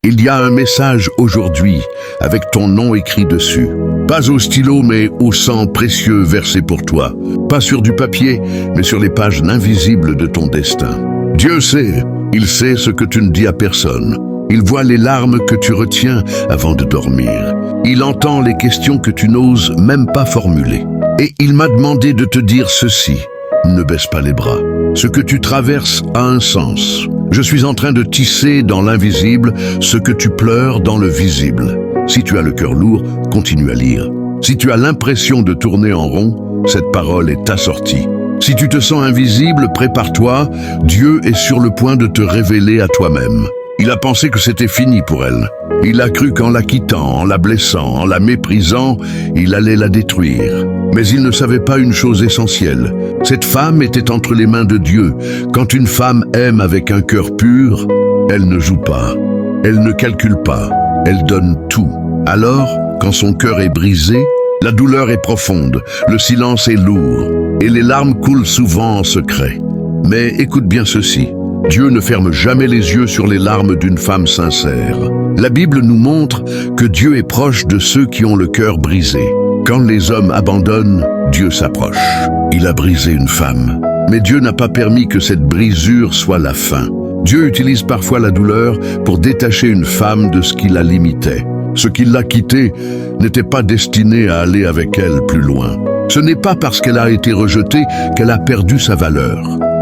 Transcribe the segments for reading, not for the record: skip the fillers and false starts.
Il y a un message aujourd'hui avec ton nom écrit dessus. Pas au stylo mais au sang précieux versé pour toi. Pas sur du papier mais sur les pages invisibles de ton destin. Dieu sait, il sait ce que tu ne dis à personne. Il voit les larmes que tu retiens avant de dormir. Il entend les questions que tu n'oses même pas formuler. Et il m'a demandé de te dire ceci. Ne baisse pas les bras. Ce que tu traverses a un sens. Je suis en train de tisser dans l'invisible ce que tu pleures dans le visible. Si tu as le cœur lourd, continue à lire. Si tu as l'impression de tourner en rond, cette parole est assortie. Si tu te sens invisible, prépare-toi, Dieu est sur le point de te révéler à toi-même. Il a pensé que c'était fini pour elle. Il a cru qu'en la quittant, en la blessant, en la méprisant, il allait la détruire. Mais il ne savait pas une chose essentielle. Cette femme était entre les mains de Dieu. Quand une femme aime avec un cœur pur, elle ne joue pas, elle ne calcule pas, elle donne tout. Alors, quand son cœur est brisé, la douleur est profonde, le silence est lourd, et les larmes coulent souvent en secret. Mais écoute bien ceci. Dieu ne ferme jamais les yeux sur les larmes d'une femme sincère. La Bible nous montre que Dieu est proche de ceux qui ont le cœur brisé. Quand les hommes abandonnent, Dieu s'approche. Il a brisé une femme, mais Dieu n'a pas permis que cette brisure soit la fin. Dieu utilise parfois la douleur pour détacher une femme de ce qui la limitait. Ce qui l'a quittée n'était pas destiné à aller avec elle plus loin. Ce n'est pas parce qu'elle a été rejetée qu'elle a perdu sa valeur.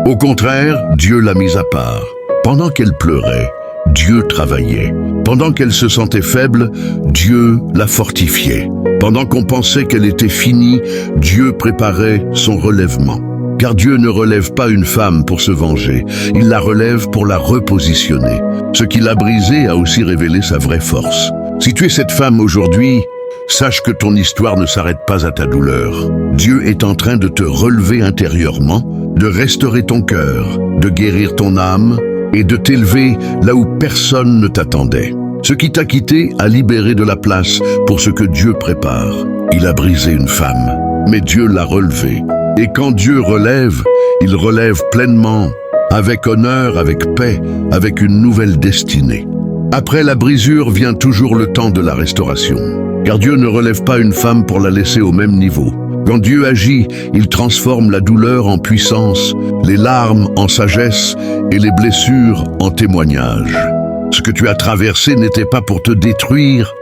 Au contraire, Dieu l'a mise à part. Pendant qu'elle pleurait, Dieu travaillait. Pendant qu'elle se sentait faible, Dieu la fortifiait. Pendant qu'on pensait qu'elle était finie, Dieu préparait son relèvement. Car Dieu ne relève pas une femme pour se venger, il la relève pour la repositionner. Ce qui l'a brisée a aussi révélé sa vraie force. Si tu es cette femme aujourd'hui, sache que ton histoire ne s'arrête pas à ta douleur. Dieu est en train de te relever intérieurement, de restaurer ton cœur, de guérir ton âme et de t'élever là où personne ne t'attendait. Ce qui t'a quitté a libéré de la place pour ce que Dieu prépare. Il a brisé une femme, mais Dieu l'a relevée. Et quand Dieu relève, il relève pleinement, avec honneur, avec paix, avec une nouvelle destinée. Après la brisure vient toujours le temps de la restauration. Car Dieu ne relève pas une femme pour la laisser au même niveau. Quand Dieu agit, il transforme la douleur en puissance, les larmes en sagesse et les blessures en témoignage. Ce que tu as traversé n'était pas pour te détruire,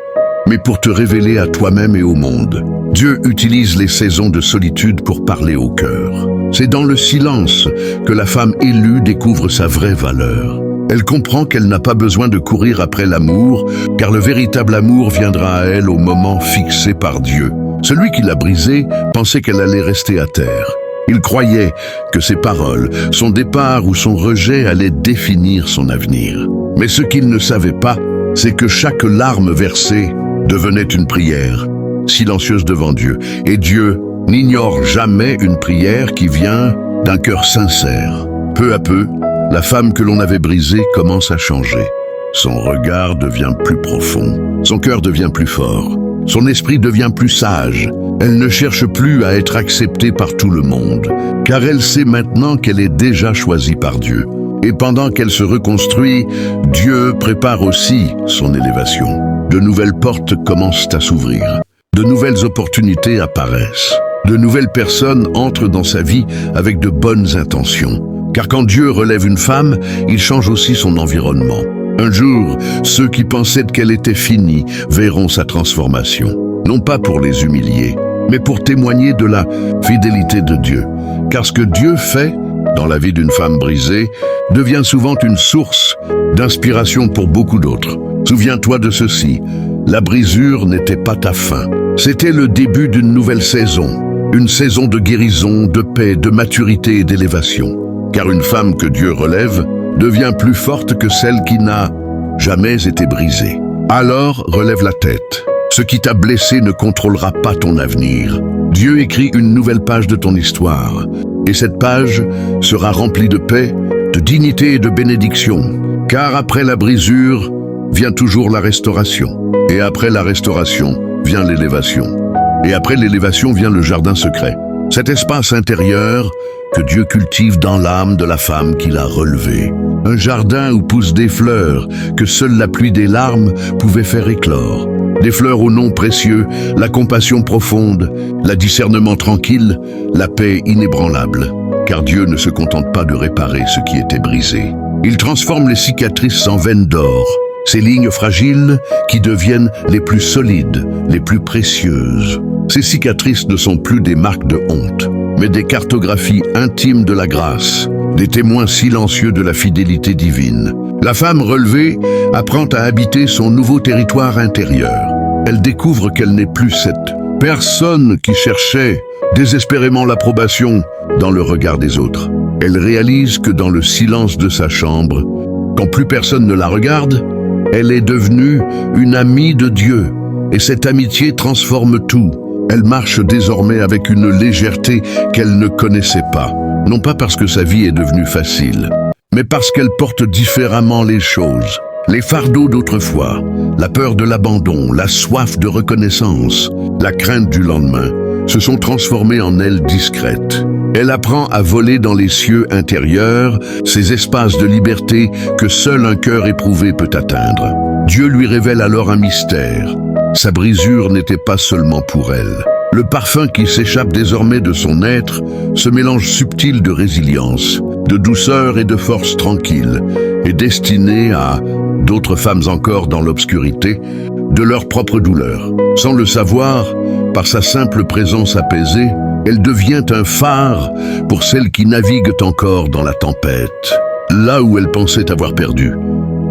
mais pour te révéler à toi-même et au monde. Dieu utilise les saisons de solitude pour parler au cœur. C'est dans le silence que la femme élue découvre sa vraie valeur. Elle comprend qu'elle n'a pas besoin de courir après l'amour, car le véritable amour viendra à elle au moment fixé par Dieu. Celui qui l'a brisée pensait qu'elle allait rester à terre. Il croyait que ses paroles, son départ ou son rejet allaient définir son avenir. Mais ce qu'il ne savait pas, c'est que chaque larme versée devenait une prière, silencieuse devant Dieu. Et Dieu n'ignore jamais une prière qui vient d'un cœur sincère. Peu à peu, la femme que l'on avait brisée commence à changer. Son regard devient plus profond, son cœur devient plus fort, son esprit devient plus sage. Elle ne cherche plus à être acceptée par tout le monde, car elle sait maintenant qu'elle est déjà choisie par Dieu. Et pendant qu'elle se reconstruit, Dieu prépare aussi son élévation. De nouvelles portes commencent à s'ouvrir, de nouvelles opportunités apparaissent, de nouvelles personnes entrent dans sa vie avec de bonnes intentions. Car quand Dieu relève une femme, il change aussi son environnement. Un jour, ceux qui pensaient qu'elle était finie verront sa transformation. Non pas pour les humilier, mais pour témoigner de la fidélité de Dieu. Car ce que Dieu fait dans la vie d'une femme brisée devient souvent une source d'inspiration pour beaucoup d'autres. Souviens-toi de ceci, la brisure n'était pas ta fin. C'était le début d'une nouvelle saison, une saison de guérison, de paix, de maturité et d'élévation. Car une femme que Dieu relève devient plus forte que celle qui n'a jamais été brisée. Alors relève la tête. Ce qui t'a blessé ne contrôlera pas ton avenir. Dieu écrit une nouvelle page de ton histoire. Et cette page sera remplie de paix, de dignité et de bénédiction. Car après la brisure vient toujours la restauration. Et après la restauration vient l'élévation. Et après l'élévation vient le jardin secret. Cet espace intérieur que Dieu cultive dans l'âme de la femme qu'il a relevée. un jardin où poussent des fleurs que seule la pluie des larmes pouvait faire éclore. Des fleurs au nom précieux, la compassion profonde, la discernement tranquille, la paix inébranlable. Car Dieu ne se contente pas de réparer ce qui était brisé. Il transforme les cicatrices en veines d'or, ces lignes fragiles qui deviennent les plus solides, les plus précieuses. Ces cicatrices ne sont plus des marques de honte, mais des cartographies intimes de la grâce, des témoins silencieux de la fidélité divine. La femme relevée apprend à habiter son nouveau territoire intérieur. Elle découvre qu'elle n'est plus cette personne qui cherchait désespérément l'approbation dans le regard des autres. Elle réalise que dans le silence de sa chambre, quand plus personne ne la regarde, elle est devenue une amie de Dieu. Et cette amitié transforme tout. Elle marche désormais avec une légèreté qu'elle ne connaissait pas. Non pas parce que sa vie est devenue facile, mais parce qu'elle porte différemment les choses. Les fardeaux d'autrefois, la peur de l'abandon, la soif de reconnaissance, la crainte du lendemain, se sont transformés en ailes discrètes. Elle apprend à voler dans les cieux intérieurs, ces espaces de liberté que seul un cœur éprouvé peut atteindre. Dieu lui révèle alors un mystère. Sa brisure n'était pas seulement pour elle. Le parfum qui s'échappe désormais de son être, ce mélange subtil de résilience, de douceur et de force tranquille, est destiné à d'autres femmes encore dans l'obscurité, de leur propre douleur. Sans le savoir, par sa simple présence apaisée, elle devient un phare pour celles qui naviguent encore dans la tempête. Là où elle pensait avoir perdu,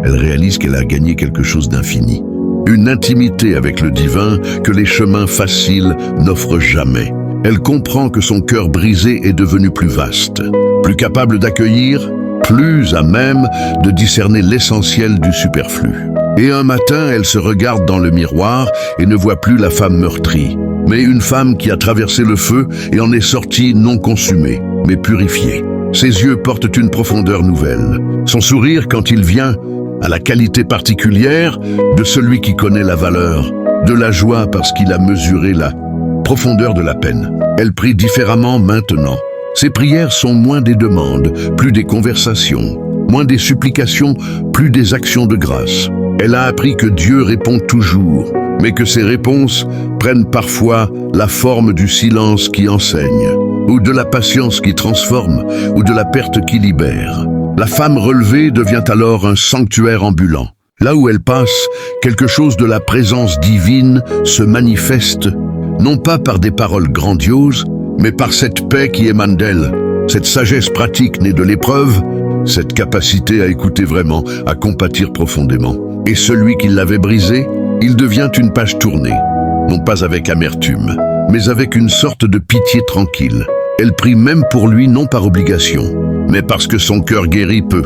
elle réalise qu'elle a gagné quelque chose d'infini. Une intimité avec le divin que les chemins faciles n'offrent jamais. Elle comprend que son cœur brisé est devenu plus vaste, plus capable d'accueillir, plus à même de discerner l'essentiel du superflu. Et un matin, elle se regarde dans le miroir et ne voit plus la femme meurtrie, mais une femme qui a traversé le feu et en est sortie non consumée, mais purifiée. Ses yeux portent une profondeur nouvelle. Son sourire, quand il vient, a la qualité particulière de celui qui connaît la valeur, de la joie parce qu'il a mesuré la profondeur de la peine. Elle prie différemment maintenant. Ses prières sont moins des demandes, plus des conversations, moins des supplications, plus des actions de grâce. Elle a appris que Dieu répond toujours, mais que ses réponses prennent parfois la forme du silence qui enseigne, ou de la patience qui transforme, ou de la perte qui libère. La femme relevée devient alors un sanctuaire ambulant. Là où elle passe, quelque chose de la présence divine se manifeste, non pas par des paroles grandioses, mais par cette paix qui émane d'elle, cette sagesse pratique née de l'épreuve, cette capacité à écouter vraiment, à compatir profondément. Et celui qui l'avait brisé, il devient une page tournée, non pas avec amertume, mais avec une sorte de pitié tranquille. Elle prie même pour lui non par obligation, mais parce que son cœur guéri peut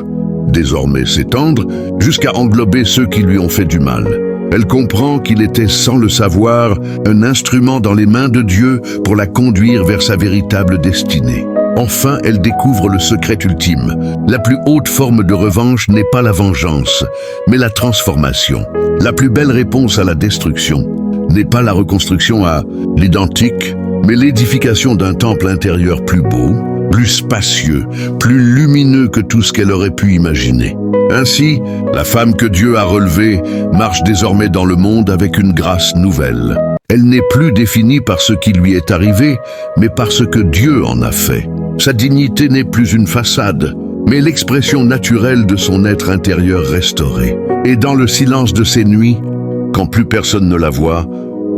désormais s'étendre jusqu'à englober ceux qui lui ont fait du mal. Elle comprend qu'il était, sans le savoir, un instrument dans les mains de Dieu pour la conduire vers sa véritable destinée. Enfin, elle découvre le secret ultime. La plus haute forme de revanche n'est pas la vengeance, mais la transformation. La plus belle réponse à la destruction n'est pas la reconstruction à l'identique, mais l'édification d'un temple intérieur plus beau, plus spacieux, plus lumineux que tout ce qu'elle aurait pu imaginer. Ainsi, la femme que Dieu a relevée marche désormais dans le monde avec une grâce nouvelle. Elle n'est plus définie par ce qui lui est arrivé, mais par ce que Dieu en a fait. Sa dignité n'est plus une façade, mais l'expression naturelle de son être intérieur restauré. Et dans le silence de ses nuits, quand plus personne ne la voit,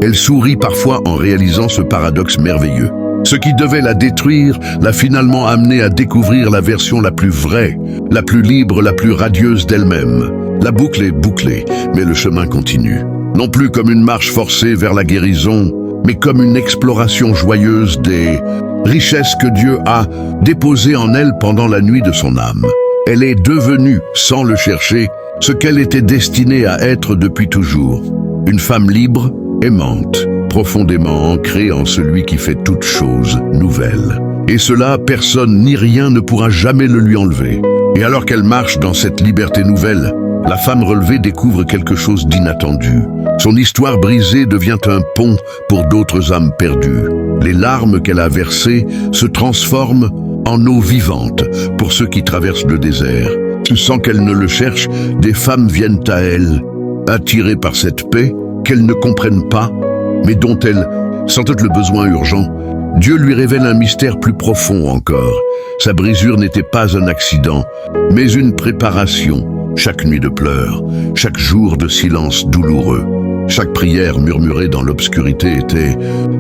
elle sourit parfois en réalisant ce paradoxe merveilleux. Ce qui devait la détruire l'a finalement amenée à découvrir la version la plus vraie, la plus libre, la plus radieuse d'elle-même. La boucle est bouclée, mais le chemin continue. Non plus comme une marche forcée vers la guérison, mais comme une exploration joyeuse des richesses que Dieu a déposées en elle pendant la nuit de son âme. Elle est devenue, sans le chercher, ce qu'elle était destinée à être depuis toujours. Une femme libre, aimante, profondément ancrée en celui qui fait toutes choses nouvelles. Et cela, personne ni rien ne pourra jamais le lui enlever. Et alors qu'elle marche dans cette liberté nouvelle, la femme relevée découvre quelque chose d'inattendu. Son histoire brisée devient un pont pour d'autres âmes perdues. Les larmes qu'elle a versées se transforment en eau vivante pour ceux qui traversent le désert. Sans qu'elle ne le cherche, des femmes viennent à elle, attirées par cette paix qu'elles ne comprennent pas, mais dont elles sentent le besoin urgent. Dieu lui révèle un mystère plus profond encore. Sa brisure n'était pas un accident, mais une préparation. Chaque nuit de pleurs, chaque jour de silence douloureux, chaque prière murmurée dans l'obscurité était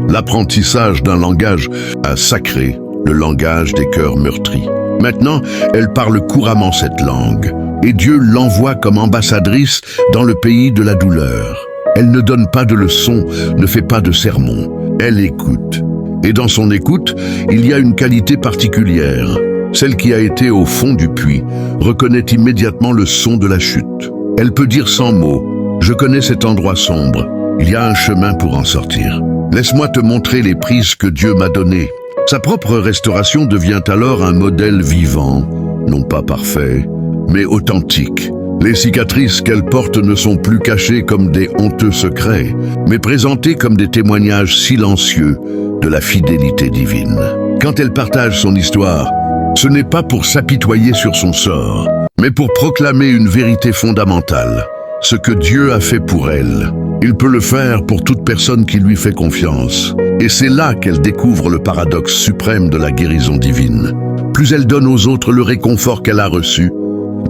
l'apprentissage d'un langage sacré, le langage des cœurs meurtris. Maintenant, elle parle couramment cette langue, et Dieu l'envoie comme ambassadrice dans le pays de la douleur. Elle ne donne pas de leçons, ne fait pas de sermons, elle écoute. Et dans son écoute, il y a une qualité particulière. Celle qui a été au fond du puits reconnaît immédiatement le son de la chute. Elle peut dire sans mots, « Je connais cet endroit sombre, il y a un chemin pour en sortir. Laisse-moi te montrer les prises que Dieu m'a données. » Sa propre restauration devient alors un modèle vivant, non pas parfait, mais authentique. Les cicatrices qu'elle porte ne sont plus cachées comme des honteux secrets, mais présentées comme des témoignages silencieux de la fidélité divine. Quand elle partage son histoire, ce n'est pas pour s'apitoyer sur son sort, mais pour proclamer une vérité fondamentale. Ce que Dieu a fait pour elle, il peut le faire pour toute personne qui lui fait confiance. Et c'est là qu'elle découvre le paradoxe suprême de la guérison divine. Plus elle donne aux autres le réconfort qu'elle a reçu,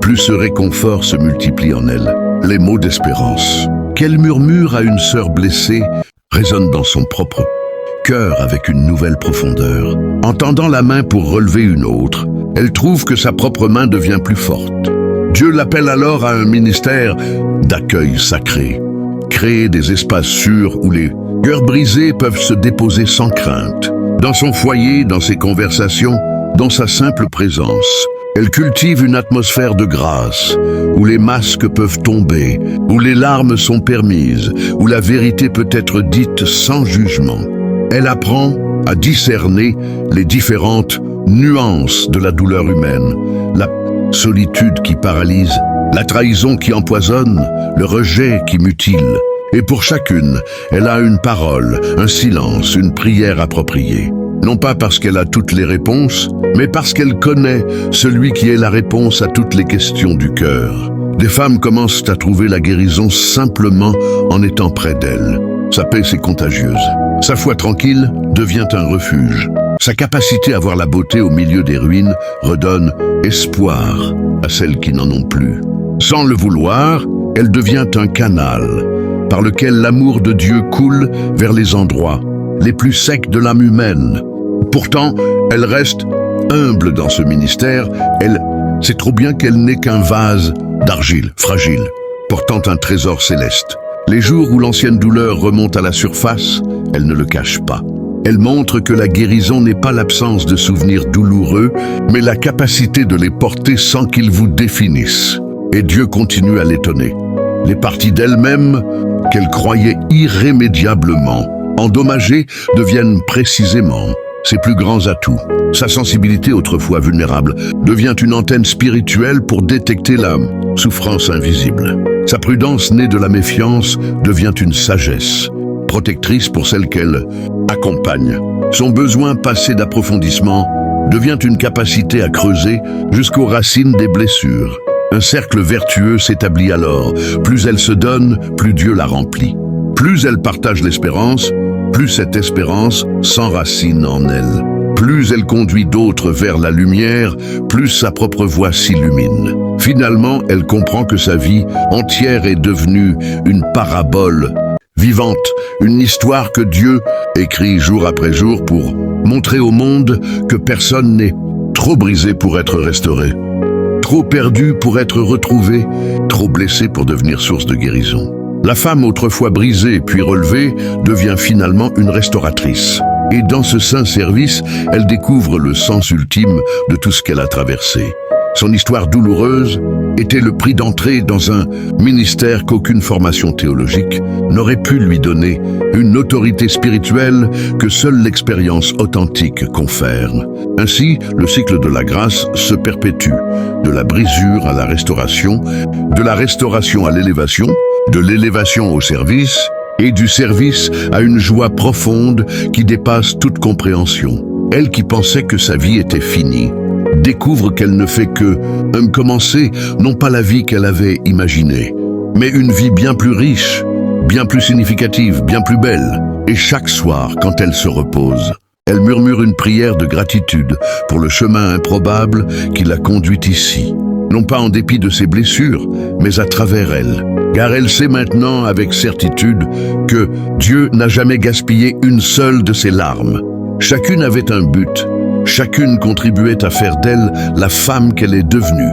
plus ce réconfort se multiplie en elle. Les mots d'espérance qu'elle murmure à une sœur blessée résonnent dans son propre cœur avec une nouvelle profondeur. En tendant la main pour relever une autre, elle trouve que sa propre main devient plus forte. Dieu l'appelle alors à un ministère d'accueil sacré. Créer des espaces sûrs où les cœurs brisés peuvent se déposer sans crainte. Dans son foyer, dans ses conversations, dans sa simple présence, elle cultive une atmosphère de grâce, où les masques peuvent tomber, où les larmes sont permises, où la vérité peut être dite sans jugement. Elle apprend à discerner les différentes nuances de la douleur humaine, la solitude qui paralyse, la trahison qui empoisonne, le rejet qui mutile. Et pour chacune, elle a une parole, un silence, une prière appropriée. Non pas parce qu'elle a toutes les réponses, mais parce qu'elle connaît celui qui est la réponse à toutes les questions du cœur. Des femmes commencent à trouver la guérison simplement en étant près d'elle. Sa paix est contagieuse. Sa foi tranquille devient un refuge. Sa capacité à voir la beauté au milieu des ruines redonne espoir à celles qui n'en ont plus. Sans le vouloir, elle devient un canal par lequel l'amour de Dieu coule vers les endroits les plus secs de l'âme humaine. Pourtant, elle reste humble dans ce ministère. Elle sait trop bien qu'elle n'est qu'un vase d'argile fragile, portant un trésor céleste. Les jours où l'ancienne douleur remonte à la surface, elle ne le cache pas. Elle montre que la guérison n'est pas l'absence de souvenirs douloureux, mais la capacité de les porter sans qu'ils vous définissent. Et Dieu continue à l'étonner. Les parties d'elle-même qu'elle croyait irrémédiablement endommagées deviennent précisément ses plus grands atouts. Sa sensibilité autrefois vulnérable devient une antenne spirituelle pour détecter la souffrance invisible. Sa prudence née de la méfiance devient une sagesse, protectrice pour celle qu'elle accompagne. Son besoin passé d'approfondissement devient une capacité à creuser jusqu'aux racines des blessures. Un cercle vertueux s'établit alors. Plus elle se donne, plus Dieu la remplit. Plus elle partage l'espérance, plus cette espérance s'enracine en elle. Plus elle conduit d'autres vers la lumière, plus sa propre voie s'illumine. Finalement, elle comprend que sa vie entière est devenue une parabole vivante, une histoire que Dieu écrit jour après jour pour montrer au monde que personne n'est trop brisé pour être restauré, trop perdu pour être retrouvé, trop blessé pour devenir source de guérison. La femme autrefois brisée puis relevée devient finalement une restauratrice. Et dans ce saint service, elle découvre le sens ultime de tout ce qu'elle a traversé. Son histoire douloureuse était le prix d'entrée dans un ministère qu'aucune formation théologique n'aurait pu lui donner, une autorité spirituelle que seule l'expérience authentique confère. Ainsi, le cycle de la grâce se perpétue, de la brisure à la restauration, de la restauration à l'élévation, de l'élévation au service, et du service à une joie profonde qui dépasse toute compréhension. Elle qui pensait que sa vie était finie, découvre qu'elle ne fait que commencer, non pas la vie qu'elle avait imaginée, mais une vie bien plus riche, bien plus significative, bien plus belle. Et chaque soir, quand elle se repose, elle murmure une prière de gratitude pour le chemin improbable qui l'a conduite ici. Non pas en dépit de ses blessures, mais à travers elles. Car elle sait maintenant avec certitude que Dieu n'a jamais gaspillé une seule de ses larmes. Chacune avait un but, chacune contribuait à faire d'elle la femme qu'elle est devenue.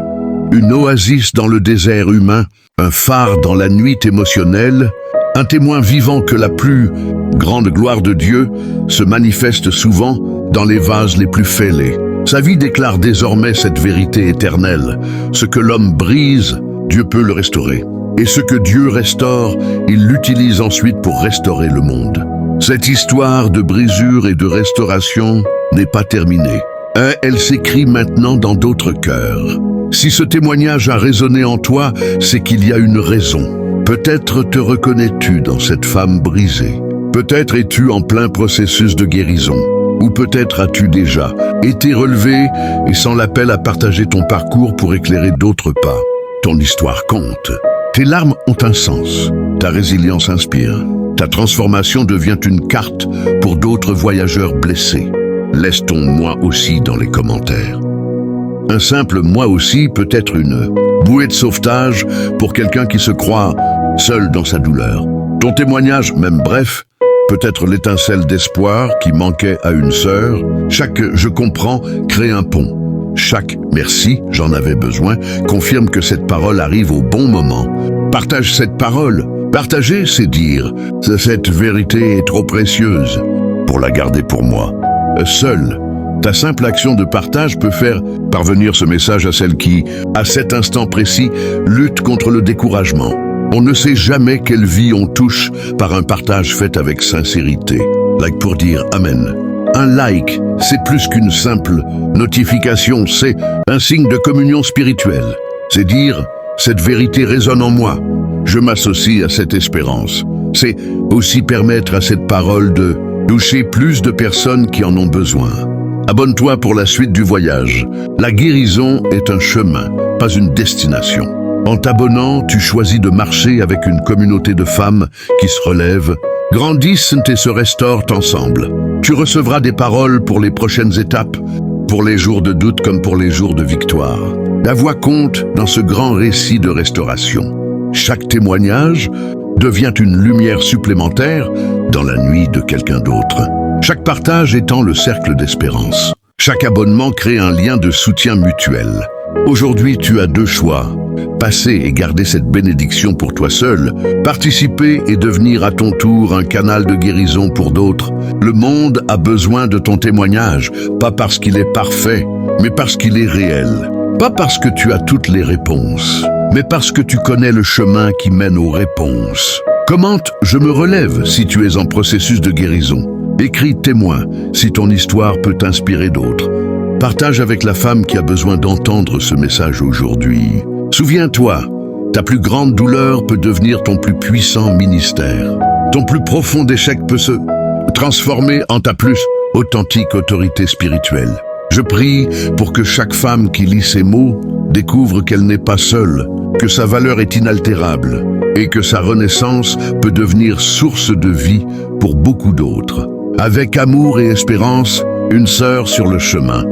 Une oasis dans le désert humain, un phare dans la nuit émotionnelle, un témoin vivant que la plus grande gloire de Dieu se manifeste souvent dans les vases les plus fêlés. Sa vie déclare désormais cette vérité éternelle. Ce que l'homme brise, Dieu peut le restaurer. Et ce que Dieu restaure, il l'utilise ensuite pour restaurer le monde. Cette histoire de brisure et de restauration n'est pas terminée. Elle s'écrit maintenant dans d'autres cœurs. Si ce témoignage a résonné en toi, c'est qu'il y a une raison. Peut-être te reconnais-tu dans cette femme brisée. Peut-être es-tu en plein processus de guérison. Ou peut-être as-tu déjà été relevé et sens l'appel à partager ton parcours pour éclairer d'autres pas. Ton histoire compte. Tes larmes ont un sens. Ta résilience inspire. Ta transformation devient une carte pour d'autres voyageurs blessés. Laisse ton moi aussi dans les commentaires. Un simple moi aussi peut être une bouée de sauvetage pour quelqu'un qui se croit seul dans sa douleur. Ton témoignage, même bref, peut être l'étincelle d'espoir qui manquait à une sœur. Chaque « je comprends » crée un pont. Chaque « merci, j'en avais besoin » confirme que cette parole arrive au bon moment. Partage cette parole. Partager, c'est dire « cette vérité est trop précieuse pour la garder pour moi ». Seule, ta simple action de partage peut faire parvenir ce message à celle qui, à cet instant précis, lutte contre le découragement. On ne sait jamais quelle vie on touche par un partage fait avec sincérité. Like pour dire Amen. Un like, c'est plus qu'une simple notification, c'est un signe de communion spirituelle. C'est dire, cette vérité résonne en moi. Je m'associe à cette espérance. C'est aussi permettre à cette parole de toucher plus de personnes qui en ont besoin. Abonne-toi pour la suite du voyage. La guérison est un chemin, pas une destination. En t'abonnant, tu choisis de marcher avec une communauté de femmes qui se relèvent, grandissent et se restaurent ensemble. Tu recevras des paroles pour les prochaines étapes, pour les jours de doute comme pour les jours de victoire. Ta voix compte dans ce grand récit de restauration. Chaque témoignage devient une lumière supplémentaire dans la nuit de quelqu'un d'autre. Chaque partage étend le cercle d'espérance. Chaque abonnement crée un lien de soutien mutuel. Aujourd'hui, tu as deux choix. Passer et garder cette bénédiction pour toi seul, participer et devenir à ton tour un canal de guérison pour d'autres. Le monde a besoin de ton témoignage, pas parce qu'il est parfait, mais parce qu'il est réel. Pas parce que tu as toutes les réponses, mais parce que tu connais le chemin qui mène aux réponses. Commente « Je me relève » si tu es en processus de guérison. Écris « Témoin » si ton histoire peut inspirer d'autres. Partage avec la femme qui a besoin d'entendre ce message aujourd'hui. Souviens-toi, ta plus grande douleur peut devenir ton plus puissant ministère. Ton plus profond échec peut se transformer en ta plus authentique autorité spirituelle. Je prie pour que chaque femme qui lit ces mots découvre qu'elle n'est pas seule, que sa valeur est inaltérable et que sa renaissance peut devenir source de vie pour beaucoup d'autres. Avec amour et espérance, une sœur sur le chemin.